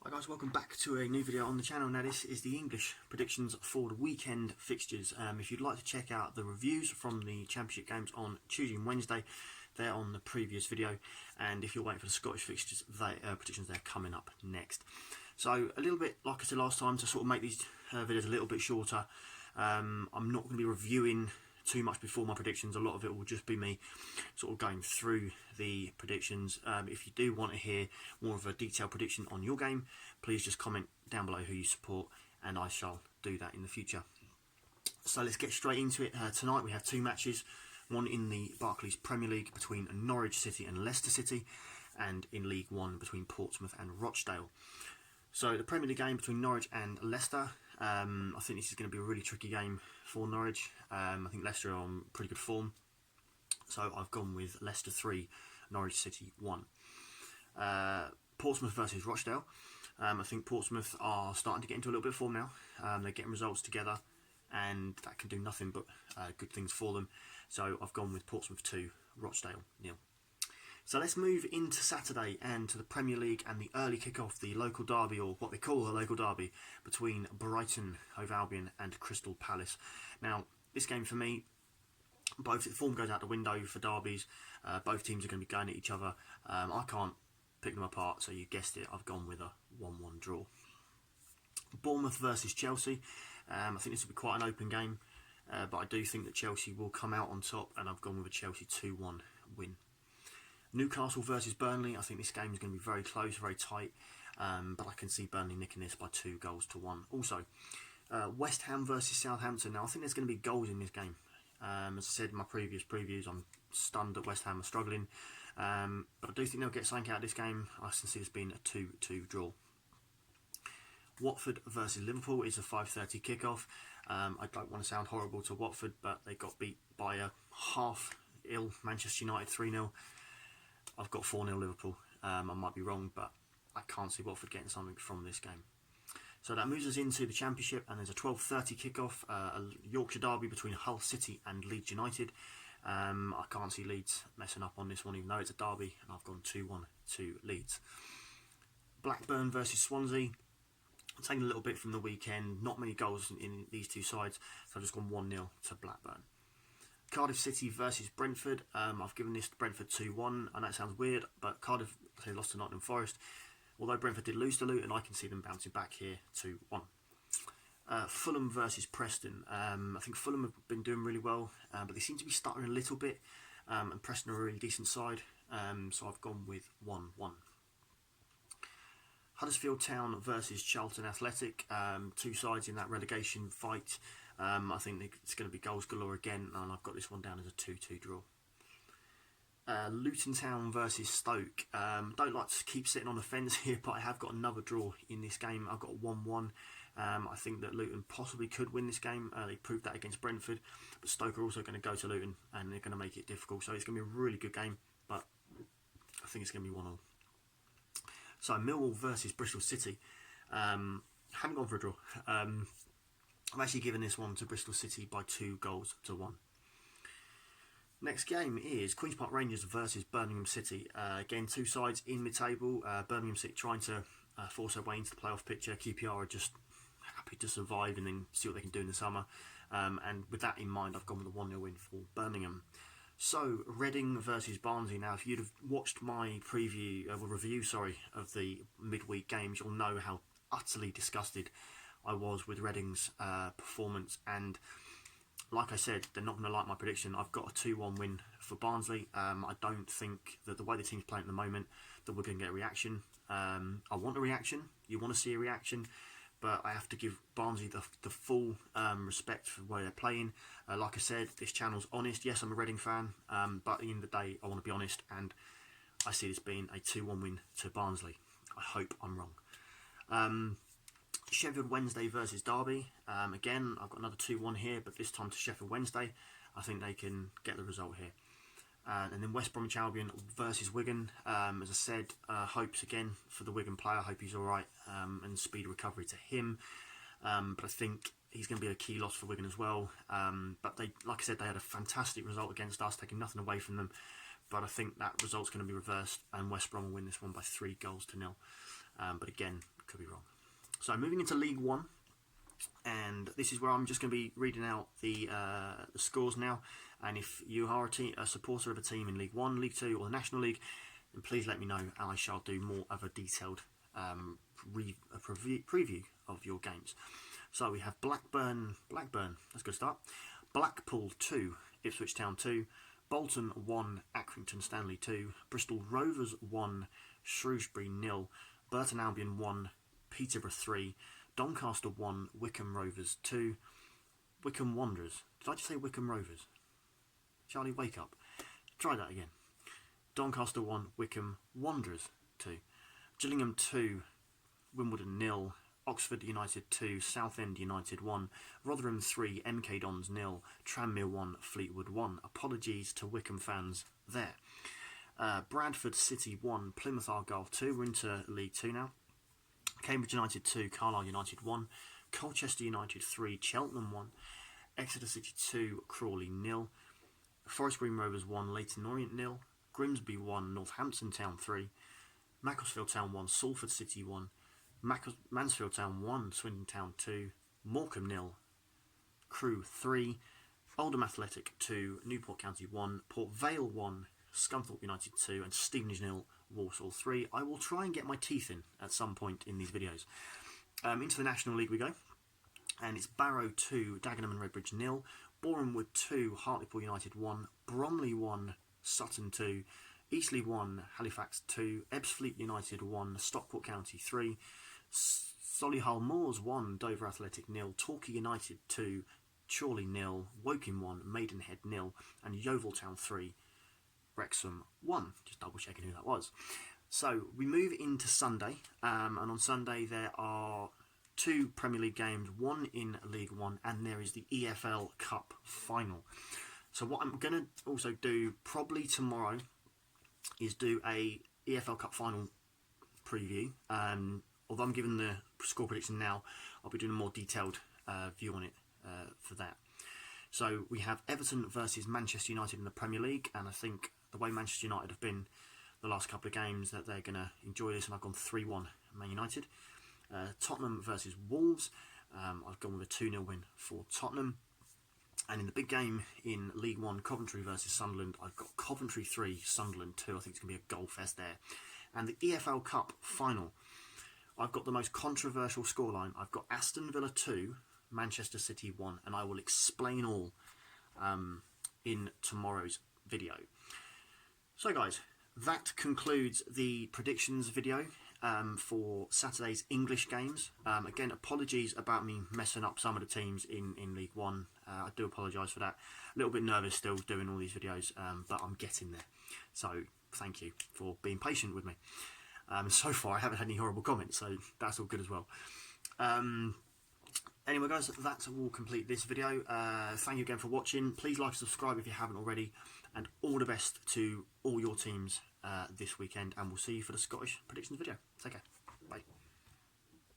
Hi guys, welcome back to a new video on the channel. Now this is the English predictions for the weekend fixtures. If you'd like to check out the reviews from the Championship games on Tuesday and Wednesday, they're on the previous video, and if you're waiting for the Scottish fixtures, predictions, they're coming up next. So a little bit like I said last time, to sort of make these videos a little bit shorter, I'm not going to be reviewing too much before my predictions. A lot of it will just be me sort of going through the predictions. If you do want to hear more of a detailed prediction on your game, please just comment down below who you support and I shall do that in the future. So let's get straight into it. Tonight we have two matches, one in the Barclays Premier League between Norwich City and Leicester City, and in League One between Portsmouth and Rochdale. So the Premier League game between Norwich and Leicester, I think this is going to be a really tricky game for Norwich. I think Leicester are on pretty good form, so I've gone with Leicester 3, Norwich City 1. Portsmouth versus Rochdale. I think Portsmouth are starting to get into a little bit of form now. They're getting results together, and that can do nothing but good things for them. So I've gone with Portsmouth 2, Rochdale 0. So let's move into Saturday and to the Premier League and the early kick-off, the local derby, or what they call the local derby, between Brighton Hove Albion and Crystal Palace. Now, this game for me, both the form goes out the window for derbies. Both teams are going to be going at each other. I can't pick them apart, so you guessed it, I've gone with a 1-1 draw. Bournemouth versus Chelsea. I think this will be quite an open game, but I do think that Chelsea will come out on top, and I've gone with a Chelsea 2-1 win. Newcastle versus Burnley. I think this game is going to be very close, very tight, but I can see Burnley nicking this by 2-1. Also, West Ham versus Southampton. Now, I think there's going to be goals in this game. As I said in my previous previews, I'm stunned that West Ham are struggling, but I do think they'll get something out of this game. I can see this being a 2-2 draw. Watford versus Liverpool is a 5:30 kickoff. I don't want to sound horrible to Watford, but they got beat by a half-ill Manchester United 3-0. I've got 4-0 Liverpool. I might be wrong, but I can't see Watford getting something from this game. So that moves us into the Championship, and there's a 12:30 kickoff, a Yorkshire derby between Hull City and Leeds United. I can't see Leeds messing up on this one, even though it's a derby, and I've gone 2-1 to Leeds. Blackburn versus Swansea. I'm taking a little bit from the weekend. Not many goals in these two sides, so I've just gone 1-0 to Blackburn. Cardiff City versus Brentford. I've given this to Brentford 2-1. I know it sounds weird, but Cardiff, they lost to Nottingham Forest. Although Brentford did lose to Luton, I can see them bouncing back here 2-1. Fulham versus Preston. I think Fulham have been doing really well, but they seem to be stuttering a little bit, and Preston are a really decent side, so I've gone with 1-1. Huddersfield Town versus Charlton Athletic. Two sides in that relegation fight. I think it's going to be goals galore again, and I've got this one down as a 2-2 draw. Luton Town versus Stoke. Don't like to keep sitting on the fence here, but I have got another draw in this game. I've got 1-1. I think that Luton possibly could win this game. They proved that against Brentford, but Stoke are also going to go to Luton, and they're going to make it difficult. So it's going to be a really good game, but I think it's going to be 1-1. So Millwall versus Bristol City. Haven't gone for a draw. I've actually given this one to Bristol City by 2-1. Next game is Queen's Park Rangers versus Birmingham City. Again, two sides in mid-table. Birmingham City trying to force their way into the playoff picture. QPR are just happy to survive and then see what they can do in the summer. And with that in mind, I've gone with a 1-0 win for Birmingham. So, Reading versus Barnsley. Now, if you'd have watched my review of the midweek games, you'll know how utterly disgusted I was with Reading's performance. And like I said, they're not going to like my prediction. I've got a 2-1 win for Barnsley. I don't think that the way the team's playing at the moment, that we're going to get a reaction. I want a reaction. You want to see a reaction. But I have to give Barnsley the full respect for where they're playing. Like I said, this channel's honest. Yes, I'm a Reading fan, but at the end of the day, I want to be honest, and I see this being a 2-1 win to Barnsley. I hope I'm wrong. Sheffield Wednesday versus Derby. Again, I've got another 2-1 here, but this time to Sheffield Wednesday. I think they can get the result here. And then West Bromwich Albion versus Wigan. As I said, hopes again for the Wigan player. I hope he's alright, and speed recovery to him. But I think he's going to be a key loss for Wigan as well. But they, like I said, they had a fantastic result against us, taking nothing away from them. But I think that result's going to be reversed, and West Brom will win this one by 3-0. But again, could be wrong. So moving into League One, and this is where I'm just going to be reading out the scores now. And if you are a supporter of a team in League One, League Two, or the National League, then please let me know, and I shall do more of a detailed preview of your games. So we have Blackburn, that's a good start. Blackpool 2, Ipswich Town 2, Bolton 1, Accrington Stanley 2, Bristol Rovers 1, Shrewsbury 0, Burton Albion 1, Peterborough 3, Doncaster 1, Wycombe Rovers 2, Wycombe Wanderers. Did I just say Wycombe Rovers? Charlie, wake up. Try that again. Doncaster 1, Wycombe Wanderers 2, Gillingham 2, Wimbledon 0, Oxford United 2, Southend United 1, Rotherham 3, MK Dons 0, Tranmere 1, Fleetwood 1. Apologies to Wycombe fans there. Bradford City 1, Plymouth Argyle 2. We're into League 2 now. Cambridge United 2, Carlisle United 1, Colchester United 3, Cheltenham 1, Exeter City 2, Crawley 0, Forest Green Rovers 1, Leyton Orient 0, Grimsby 1, Northampton Town 3, Macclesfield Town 1, Salford City 1, Mansfield Town 1, Swindon Town 2, Morecambe 0, Crewe 3, Oldham Athletic 2, Newport County 1, Port Vale 1, Scunthorpe United 2, and Stevenage 0, Walsall 3. I will try and get my teeth in at some point in these videos. Into the National League we go, and it's Barrow 2, Dagenham and Redbridge 0, Borehamwood 2, Hartlepool United 1, Bromley 1, Sutton 2, Eastleigh 1, Halifax 2, Ebbsfleet United 1, Stockport County 3, Solihull Moors 1, Dover Athletic 0, Torquay United 2, Chorley 0, Woking 1, Maidenhead 0, and Yeovil Town 3, Wrexham 1. Just double checking who that was. So we move into Sunday, and on Sunday there are 2 Premier League games, one in League One, and there is the EFL Cup final. So what I'm going to also do probably tomorrow is do a EFL Cup final preview. Although I'm giving the score prediction now, I'll be doing a more detailed view on it for that. So we have Everton versus Manchester United in the Premier League, and I think the way Manchester United have been the last couple of games that they're going to enjoy this, and I've gone 3-1 Man United. Tottenham versus Wolves, I've gone with a 2-0 win for Tottenham. And in the big game in League One, Coventry versus Sunderland, I've got Coventry 3, Sunderland 2. I think it's going to be a goal fest there. And the EFL Cup final, I've got the most controversial scoreline. I've got Aston Villa 2, Manchester City 1, and I will explain all in tomorrow's video. So guys, that concludes the predictions video for Saturday's English games. Again, apologies about me messing up some of the teams in League One. I do apologise for that. A little bit nervous still doing all these videos, but I'm getting there. So thank you for being patient with me. So far I haven't had any horrible comments, so that's all good as well. Anyway guys, that will complete this video. Thank you again for watching. Please like and subscribe if you haven't already, and all the best to all your teams this weekend, and we'll see you for the Scottish predictions video. Take care.